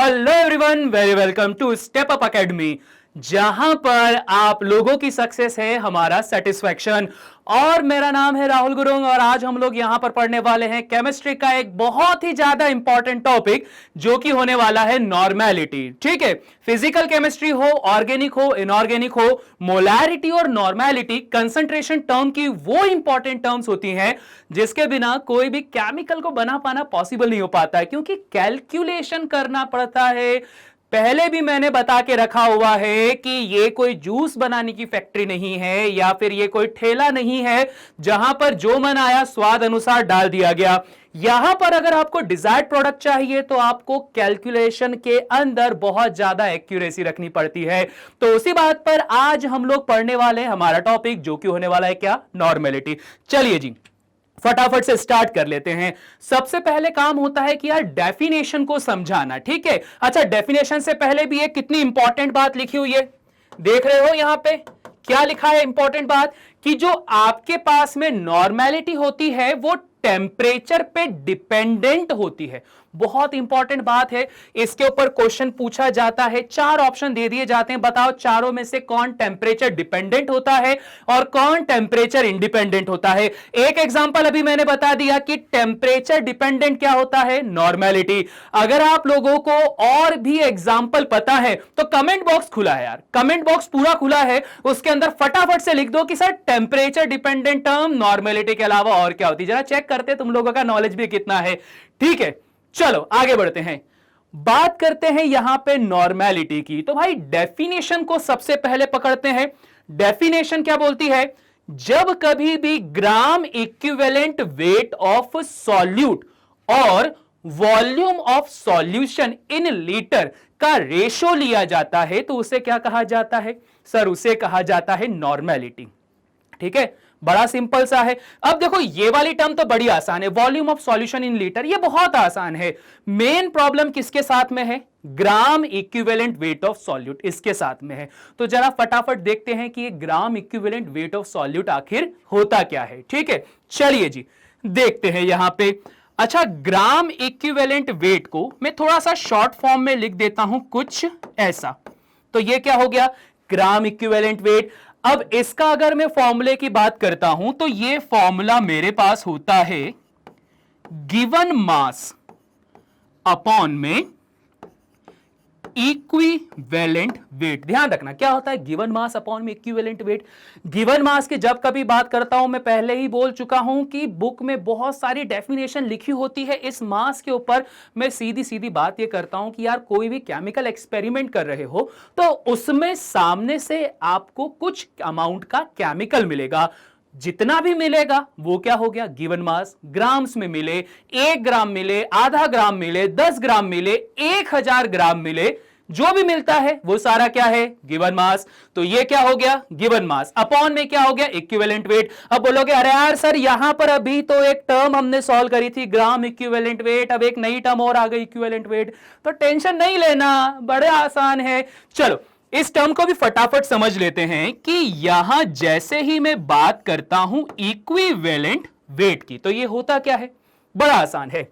Hello everyone, very welcome to step up academy, जहां पर आप लोगों की सक्सेस है हमारा सेटिस्फैक्शन। और मेरा नाम है राहुल गुरुंग और आज हम लोग यहां पर पढ़ने वाले हैं केमिस्ट्री का एक बहुत ही ज्यादा इंपॉर्टेंट टॉपिक जो कि होने वाला है नॉर्मेलिटी। ठीक है, फिजिकल केमिस्ट्री हो, ऑर्गेनिक हो, इनऑर्गेनिक हो, मोलैरिटी और नॉर्मेलिटी कंसंट्रेशन टर्म की वो इंपॉर्टेंट टर्म्स होती हैं जिसके बिना कोई भी केमिकल को बना पाना पॉसिबल नहीं हो पाता है, क्योंकि कैलकुलेशन करना पड़ता है। पहले भी मैंने बता के रखा हुआ है कि ये कोई जूस बनाने की फैक्ट्री नहीं है या फिर ये कोई ठेला नहीं है जहां पर जो मन आया स्वाद अनुसार डाल दिया गया। यहां पर अगर आपको डिजायर्ड प्रोडक्ट चाहिए तो आपको कैलकुलेशन के अंदर बहुत ज्यादा एक्यूरेसी रखनी पड़ती है। तो उसी बात पर आज हम लोग पढ़ने वाले हैं हमारा टॉपिक, जो कि होने वाला है क्या, नॉर्मेलिटी। चलिए जी, फटाफट से स्टार्ट कर लेते हैं। सबसे पहले काम होता है कि यार डेफिनेशन को समझाना। ठीक है, अच्छा, डेफिनेशन से पहले भी एक कितनी इंपॉर्टेंट बात लिखी हुई है, देख रहे हो यहां पे क्या लिखा है? इंपॉर्टेंट बात कि जो आपके पास में नॉर्मेलिटी होती है वो टेम्परेचर पे डिपेंडेंट होती है। बहुत इंपॉर्टेंट बात है, इसके ऊपर क्वेश्चन पूछा जाता है। चार ऑप्शन दे दिए जाते हैं, बताओ चारों में से कौन टेम्परेचर डिपेंडेंट होता है और कौन टेम्परेचर इंडिपेंडेंट होता है। एक एग्जांपल अभी मैंने बता दिया कि टेम्परेचर डिपेंडेंट क्या होता है, नॉर्मेलिटी। अगर आप लोगों को और भी एग्जांपल पता है तो कमेंट बॉक्स खुला है यार, कमेंट बॉक्स पूरा खुला है, उसके अंदर फटाफट से लिख दो कि sir temperature dependent term normality के अलावा और क्या होती है। जरा चेक करते तुम लोगों का नॉलेज भी कितना है। ठीक है, चलो आगे बढ़ते हैं, बात करते हैं यहां पे नॉर्मेलिटी की। तो भाई डेफिनेशन को सबसे पहले पकड़ते हैं। डेफिनेशन क्या बोलती है? जब कभी भी gram equivalent weight of solute और volume of solution in litre का रेशो लिया जाता है तो उसे क्या कहा जाता है? सर उसे कहा जाता है नॉर्मेलिटी। ठीक है, बड़ा सिंपल सा है। अब देखो ये वाली टर्म तो बड़ी आसान है, volume of solution in litre, ये बहुत आसान है। मेन प्रॉब्लम किसके साथ में है? ग्राम इक्विवेलेंट वेट ऑफ सॉल्यूट, इसके साथ में है। तो जरा फटाफट देखते हैं कि ये ग्राम इक्विवेलेंट वेट ऑफ सॉल्यूट आखिर होता क्या है। ठीक है, चलिए जी देखते हैं यहां पे। अच्छा, ग्राम इक्विवेलेंट वेट को मैं थोड़ा सा शॉर्ट फॉर्म में लिख देता हूं, कुछ ऐसा। तो ये क्या हो गया, ग्राम इक्विवेलेंट वेट। अब इसका अगर मैं फॉर्मूले की बात करता हूं तो ये फॉर्मूला मेरे पास होता है गिवन मास अपॉन में इक्विवेलेंट वेट। ध्यान रखना क्या होता है गिवन मास अपॉन में इक्विवेलेंट वेट। गिवन मास की जब कभी बात करता हूं, मैं पहले ही बोल चुका हूं कि बुक में बहुत सारी डेफिनेशन लिखी होती है इस मास के ऊपर। मैं सीधी सीधी बात ये करता हूं कि यार कोई भी केमिकल एक्सपेरिमेंट कर रहे हो तो उसमें सामने से आपको कुछ अमाउंट का केमिकल मिलेगा, जितना भी मिलेगा वो क्या हो गया, गिवन मास। ग्राम्स में मिले, 1 ग्राम मिले, आधा ग्राम मिले, 10 ग्राम मिले, 1000 ग्राम मिले, जो भी मिलता है वो सारा क्या है, गिवन मास। तो ये क्या हो गया, गिवन मास अपॉन में क्या हो गया, इक्विवेलेंट वेट। अब बोलोगे अरे यार सर यहां पर अभी तो एक टर्म हमने सॉल्व करी थी ग्राम इक्विवेलेंट वेट, अब एक नई टर्म और आ गई इक्विवेलेंट वेट। तो टेंशन नहीं लेना, बड़े आसान है। चलो इस टर्म को भी फटाफट समझ लेते हैं कि यहां जैसे ही मैं बात करता हूं इक्विवेलेंट वेट की, तो ये होता क्या है, बड़ा आसान है।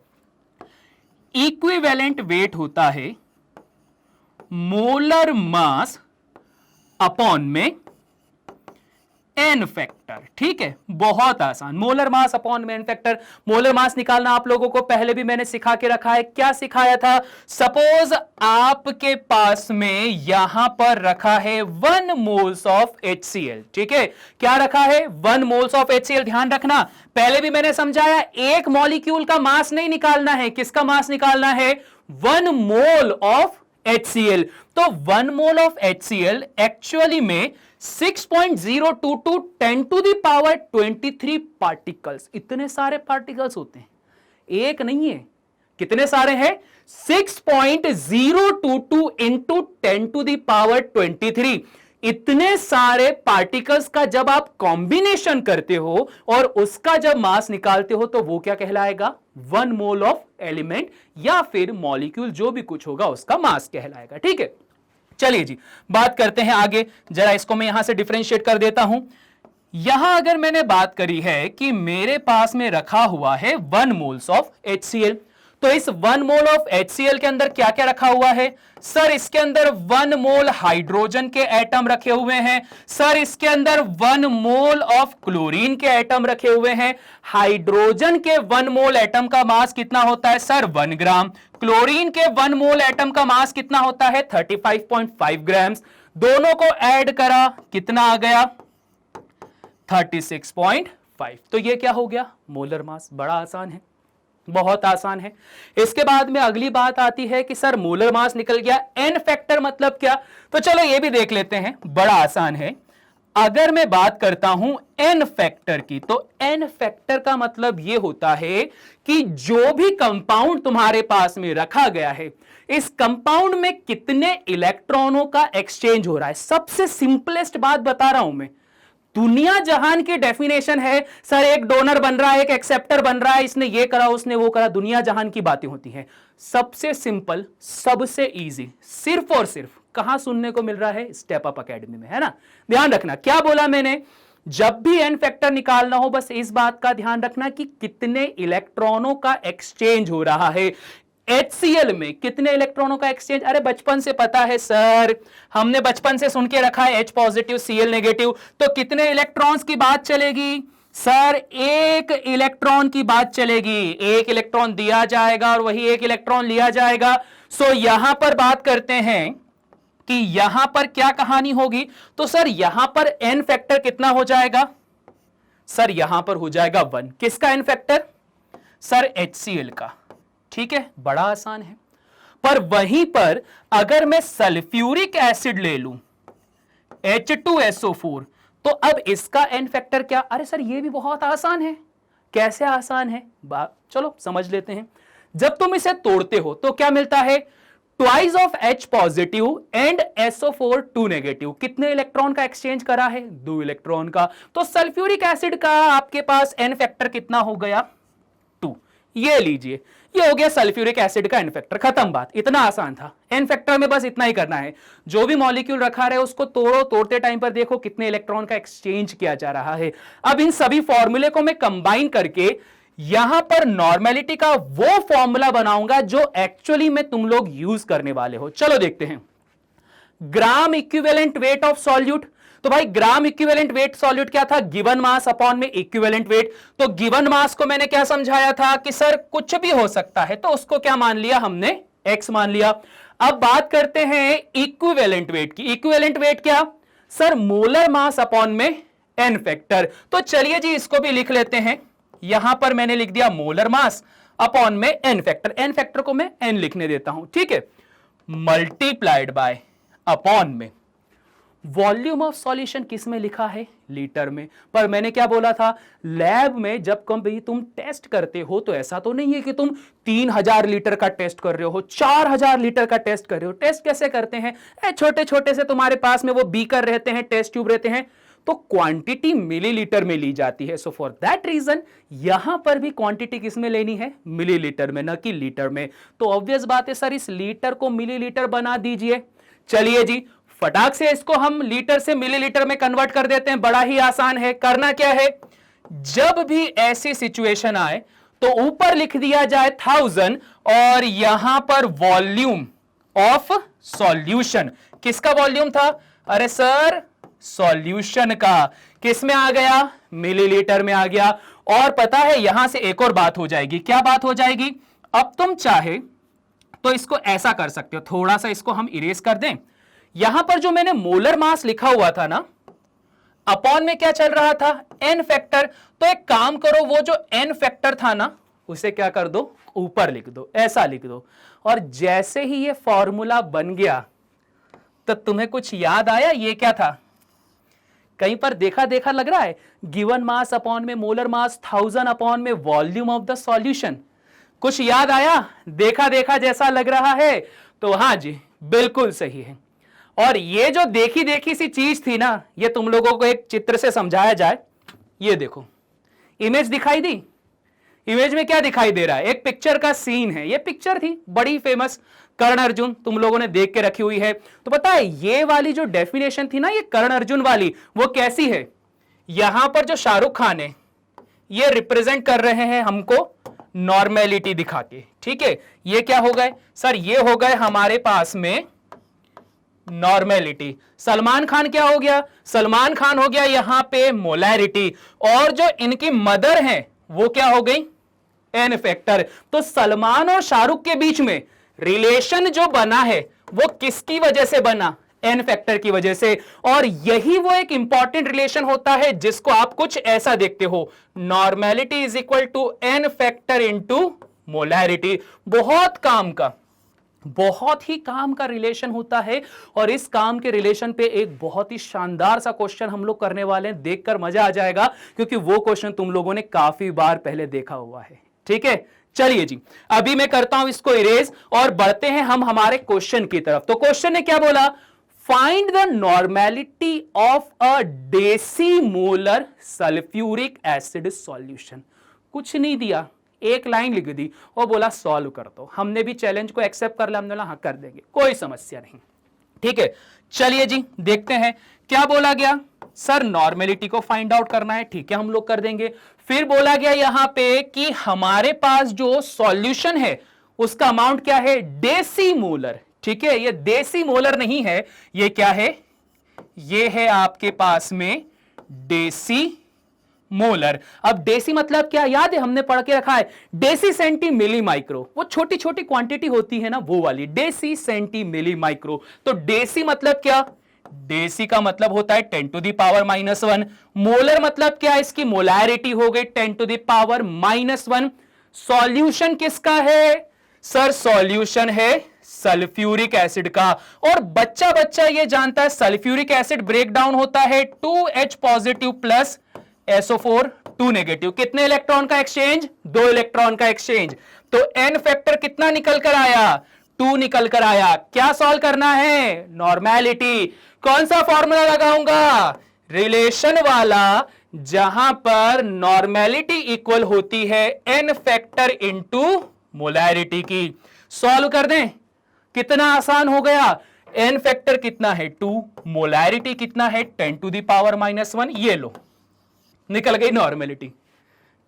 इक्विवेलेंट वेट होता है मोलर मास अपॉन में एन फैक्टर। ठीक है, बहुत आसान, मोलर मास अपॉन में एन फैक्टर। मोलर मास निकालना आप लोगों को पहले भी मैंने सिखा के रखा है। क्या सिखाया था? सपोज आपके पास में यहां पर रखा है 1 मोल्स ऑफ HCl। ठीक है, क्या रखा है, 1 मोल्स ऑफ HCl। ध्यान रखना पहले भी मैंने समझाया, एक मॉलिक्यूल का मास नहीं निकालना है, किसका मास निकालना है, 1 मोल ऑफ HCl। तो 1 मोल ऑफ HCl एक्चुअली में 6.022 10 टू द पावर 23 पार्टिकल्स। इतने सारे पार्टिकल्स होते हैं, एक नहीं है, कितने सारे हैं, 6.022 इंटू 10 टू द पावर 23। इतने सारे पार्टिकल्स का जब आप कॉम्बिनेशन करते हो और उसका जब मास निकालते हो तो वो क्या कहलाएगा, 1 मोल ऑफ एलिमेंट या फिर मॉलिक्यूल, जो भी कुछ होगा उसका मास कहलाएगा। ठीक है, चलिए जी बात करते हैं आगे। जरा इसको मैं यहां से डिफरेंशिएट कर देता हूं। यहां अगर मैंने बात करी है कि मेरे पास में रखा हुआ है 1 मोल्स ऑफ HCl, तो इस 1 मोल ऑफ HCl के अंदर क्या क्या रखा हुआ है सर? इसके अंदर 1 मोल हाइड्रोजन के एटम रखे हुए हैं सर। इसके अंदर 1 मोल ऑफ क्लोरीन के एटम रखे हुए हैं। हाइड्रोजन के 1 मोल एटम का मास कितना होता है सर? 1 ग्राम। क्लोरीन के 1 मोल एटम का मास कितना होता है? 35.5 ग्राम्स। दोनों को ऐड करा, कितना आ गया? 36.5। तो ये क्या हो गया? Molar mass. बड़ा आसान है, बहुत आसान है। इसके बाद में अगली बात आती है कि सर मोलर मास निकल गया, एन फैक्टर मतलब क्या? तो चलो ये भी देख लेते हैं, बड़ा आसान है। अगर मैं बात करता हूं एन फैक्टर की, तो एन फैक्टर का मतलब यह होता है कि जो भी कंपाउंड तुम्हारे पास में रखा गया है, इस कंपाउंड में कितने इलेक्ट्रॉनों का एक्सचेंज हो रहा है। सबसे सिंपलेस्ट बात बता रहा हूं मैं, दुनिया जहान की डेफिनेशन है सर, एक डोनर बन रहा है, एक एक्सेप्टर बन रहा है, इसने ये करा उसने वो करा, दुनिया जहान की बातें होती हैं। सबसे सिंपल, सबसे इजी, सिर्फ और सिर्फ कहां सुनने को मिल रहा है? स्टेप अप एकेडमी में, है ना। ध्यान रखना, क्या बोला मैंने? जब भी एन फैक्टर निकालना हो, बस इस बात का ध्यान रखना कि कितने इलेक्ट्रॉनों का एक्सचेंज हो रहा है। HCl में कितने इलेक्ट्रॉनों का एक्सचेंज? अरे बचपन से पता है सर, हमने बचपन से सुन के रखा है H पॉजिटिव Cl नेगेटिव। तो कितने इलेक्ट्रॉन्स की बात चलेगी सर? एक इलेक्ट्रॉन की बात चलेगी। एक इलेक्ट्रॉन दिया जाएगा और वही एक इलेक्ट्रॉन लिया जाएगा। सो यहां पर बात करते हैं कि यहां पर क्या कहानी होगी। तो सर यहां पर एन फैक्टर कितना हो जाएगा सर? यहां पर हो जाएगा 1। किसका एन फैक्टर सर? HCl का। ठीक है, बड़ा आसान है। पर वहीं पर अगर मैं सल्फ्यूरिक एसिड ले लूं H2SO4, तो अब इसका एन फैक्टर क्या? अरे सर ये भी बहुत आसान है। कैसे आसान है? चलो समझ लेते हैं। जब तुम इसे तोड़ते हो तो क्या मिलता है? Twice of H positive and SO4 2 negative. कितने इलेक्ट्रॉन का एक्सचेंज करा है? 2 इलेक्ट्रॉन का। तो सल्फ्यूरिक एसिड का आपके पास एन फैक्टर कितना हो गया? 2। ये लीजिए, ये हो गया सल्फ्यूरिक एसिड का एन फैक्टर। खत्म बात। इतना आसान था। एन फैक्टर में बस इतना ही करना है, जो भी मॉलिक्यूल रखा रहे उसको तोड़ो, तोड़ते टाइम पर देखो कितने इलेक्ट्रॉन का एक्सचेंज किया जा रहा है। अब इन सभी फॉर्मूले को मैं कंबाइन करके यहां पर नॉर्मेलिटी का वो फॉर्मूला बनाऊंगा जो एक्चुअली में तुम लोग यूज करने वाले हो। चलो देखते हैं। ग्राम इक्विवेलेंट वेट ऑफ सॉल्यूट। तो भाई ग्राम इक्विवेलेंट वेट सॉल्यूट क्या था? गिवन मास अपॉन में इक्विवेलेंट वेट। तो गिवन मास को मैंने क्या समझाया था कि सर कुछ भी हो सकता है, तो उसको क्या मान लिया हमने? x मान लिया। अब बात करते हैं इक्विवेलेंट वेट की। इक्विवेलेंट वेट क्या सर? मोलर मास अपॉन में एन फैक्टर। तो चलिए जी इसको भी लिख लेते हैं। यहां पर मैंने लिख दिया मोलर मास अपॉन में एन फैक्टर। एन फैक्टर को मैं एन लिखने देता हूं, ठीक है, मल्टीप्लाइड बाय अपॉन में वॉल्यूम ऑफ सॉल्यूशन। किस में लिखा है? लीटर में। पर मैंने क्या बोला था? लैब में जब कभी तुम टेस्ट करते हो तो ऐसा तो नहीं है कि तुम 3000 लीटर का टेस्ट कर रहे हो, 4000 लीटर का टेस्ट कर रहे हो। टेस्ट कैसे करते हैं? छोटे छोटे से तुम्हारे पास में वो बीकर रहते हैं, टेस्ट ट्यूब रहते हैं, तो क्वांटिटी मिलीलीटर में ली जाती है। सो फॉर दैट रीजन यहां पर भी क्वांटिटी किस में लेनी है? मिलीलीटर में, न कि लीटर में। तो ऑब्वियस बात है सर, इस लीटर को मिलीलीटर बना दीजिए। चलिए जी फटाक से इसको हम लीटर से मिलीलीटर में कन्वर्ट कर देते हैं। बड़ा ही आसान है। करना क्या है? जब भी ऐसी सिचुएशन आए तो ऊपर लिख दिया जाए 1000 और यहां पर वॉल्यूम ऑफ सॉल्यूशन। किसका वॉल्यूम था? अरे सर सॉल्यूशन का। किस में आ गया? मिलीलीटर में आ गया। और पता है यहां से एक और बात हो जाएगी। क्या बात हो जाएगी? अब तुम चाहे तो इसको ऐसा कर सकते हो, थोड़ा सा इसको हम इरेज कर दें। यहां पर जो मैंने मोलर मास लिखा हुआ था ना, अपॉन में क्या चल रहा था? N factor. तो एक काम करो, वो जो एन फैक्टर था ना, उसे क्या कर दो? ऊपर लिख दो, ऐसा लिख दो। और जैसे ही ये फॉर्मूला बन गया तो तुम्हें कुछ याद आया? ये क्या था? कहीं पर देखा देखा लग रहा है? गिवन मास अपॉन में मोलर मास, 1000 अपॉन में वॉल्यूम ऑफ द सॉल्यूशन। कुछ याद आया? देखा देखा जैसा लग रहा है? तो हां जी, बिल्कुल सही है। और ये जो देखी देखी सी चीज थी ना, ये तुम लोगों को एक चित्र से समझाया जाए। ये देखो, इमेज दिखाई दी? इमेज में क्या दिखाई दे रहा है? एक पिक्चर का सीन है। ये पिक्चर थी बड़ी फेमस, कर्ण अर्जुन, तुम लोगों ने देख के रखी हुई है। तो पता है ये वाली जो डेफिनेशन थी ना, ये कर्ण अर्जुन वाली, वो कैसी है? यहां पर जो शाहरुख खान है, ये रिप्रेजेंट कर रहे हैं हमको नॉर्मेलिटी दिखा के। ठीक है, ये क्या हो गए सर? ये हो गए हमारे पास में नॉर्मेलिटी। सलमान खान क्या हो गया? सलमान खान हो गया यहां पे मोलैरिटी, और जो इनकी मदर है वो क्या हो गई? N factor. तो सलमान और शाहरुख के बीच में रिलेशन जो बना है वो किसकी वजह से बना? एन फैक्टर की वजह से। और यही वो एक इंपॉर्टेंट रिलेशन होता है जिसको आप कुछ ऐसा देखते हो, normality is equal to N factor into molarity. बहुत ही काम का रिलेशन होता है। और इस काम के रिलेशन पे एक बहुत ही शानदार सा क्वेश्चन हम लोग करने वाले हैं, देखकर मजा आ जाएगा, क्योंकि वो क्वेश्चन तुम लोगों ने काफी बार पहले देखा हुआ है। ठीक है, चलिए जी, अभी मैं करता हूं इसको इरेज और बढ़ते हैं हम हमारे क्वेश्चन की तरफ। तो क्वेश्चन ने क्या बोला? Find the normality of a decimolar sulphuric acid solution. कुछ नहीं दिया, एक लाइन लिख दी और बोला सॉल्व कर दो। हमने भी चैलेंज को एक्सेप्ट कर लिया, हमने बोला हाँ कर देंगे, कोई समस्या नहीं। ठीक है, चलिए जी देखते हैं क्या बोला गया। सर नॉर्मेलिटी को फाइंड आउट करना है, ठीक है हम लोग कर देंगे। फिर बोला गया यहां पे कि हमारे पास जो सॉल्यूशन है उसका अमाउंट क्या है? डेसीमोलर। ठीक है, ये डेसीमोलर नहीं है, ये क्या है? ये है आपके पास में डेसी मोलर। अब डेसी मतलब क्या? याद है हमने पढ़ के रखा है, डेसी सेंटी मिली माइक्रो। वो छोटी छोटी क्वांटिटी होती है ना, वो वाली डेसी सेंटी मिली माइक्रो। तो डेसी मतलब क्या? डेसी का मतलब होता है 10 टू द पावर -1। मोलर मतलब क्या? इसकी मोलैरिटी हो गई 10 टू द पावर -1। सॉल्यूशन किसका है? सर सॉल्यूशन है सल्फ्यूरिक एसिड का। और बच्चा बच्चा ये जानता है सल्फ्यूरिक एसिड ब्रेक डाउन होता है 2H positive plus SO4 2 negative. कितने इलेक्ट्रॉन का एक्सचेंज? 2 इलेक्ट्रॉन का एक्सचेंज। तो एन फैक्टर कितना निकल कर आया? 2 निकल कर आया। क्या सॉल्व करना है? नॉर्मेलिटी। कौन सा फॉर्मूला लगाऊंगा? रिलेशन वाला, जहां पर नॉर्मेलिटी इक्वल होती है एन फैक्टर इंटू मोलैरिटी की। सॉल्व कर दें, कितना आसान हो गया। एन फैक्टर कितना है? 2, मोलैरिटी कितना है? 10 टू द पावर -1। ये लो, निकल गई नॉर्मेलिटी।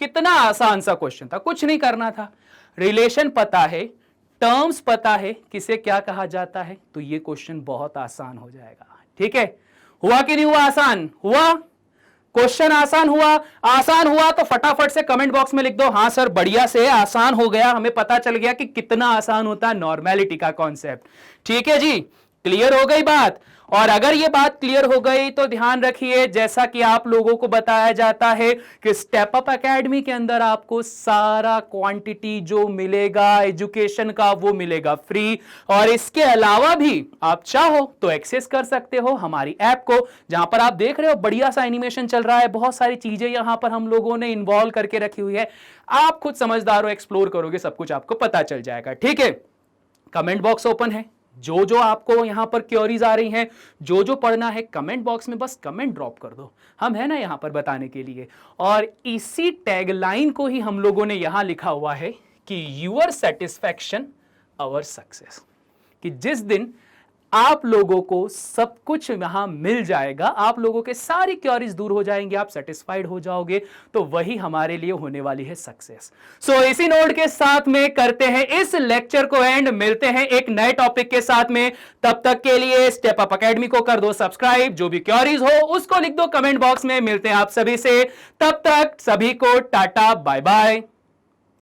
कितना आसान सा क्वेश्चन था, कुछ नहीं करना था। रिलेशन पता है, टर्म्स पता है, किसे क्या कहा जाता है, तो ये क्वेश्चन बहुत आसान हो जाएगा। ठीक है, हुआ कि नहीं हुआ? आसान हुआ क्वेश्चन? आसान हुआ? आसान हुआ तो फटाफट से कमेंट बॉक्स में लिख दो, हाँ सर बढ़िया से आसान हो गया, हमें पता चल गया कि कितना आसान होता है नॉर्मेलिटी का कॉन्सेप्ट। ठीक है जी, क्लियर हो गई बात। और अगर ये बात क्लियर हो गई तो ध्यान रखिए, जैसा कि आप लोगों को बताया जाता है कि स्टेप अप एकेडमी के अंदर आपको सारा क्वांटिटी जो मिलेगा एजुकेशन का वो मिलेगा फ्री। और इसके अलावा भी आप चाहो तो एक्सेस कर सकते हो हमारी ऐप को, जहां पर आप देख रहे हो बढ़िया सा एनिमेशन चल रहा है, बहुत सारी चीजें यहां पर हम लोगों ने इन्वॉल्व करके रखी हुई है। आप खुद समझदार हो, एक्सप्लोर करोगे सब कुछ आपको पता चल जाएगा। ठीक है, कमेंट बॉक्स ओपन है, जो जो आपको यहां पर क्वेरीज आ रही हैं, जो जो पढ़ना है कमेंट बॉक्स में बस कमेंट ड्रॉप कर दो, हम है ना यहां पर बताने के लिए। और इसी टैगलाइन को ही हम लोगों ने यहां लिखा हुआ है कि यूअर सेटिस्फैक्शन आवर सक्सेस, कि जिस दिन आप लोगों को सब कुछ यहां मिल जाएगा, आप लोगों के सारी क्वेरीज दूर हो जाएंगे, आप सेटिस्फाइड हो जाओगे, तो वही हमारे लिए होने वाली है सक्सेस। सो इसी नोट के साथ में करते हैं इस लेक्चर को एंड, मिलते हैं एक नए टॉपिक के साथ में। तब तक के लिए स्टेप अप एकेडमी को कर दो सब्सक्राइब, जो भी क्वेरीज हो उसको लिख दो कमेंट बॉक्स में। मिलते हैं आप सभी से, तब तक सभी को टाटा बाय बाय।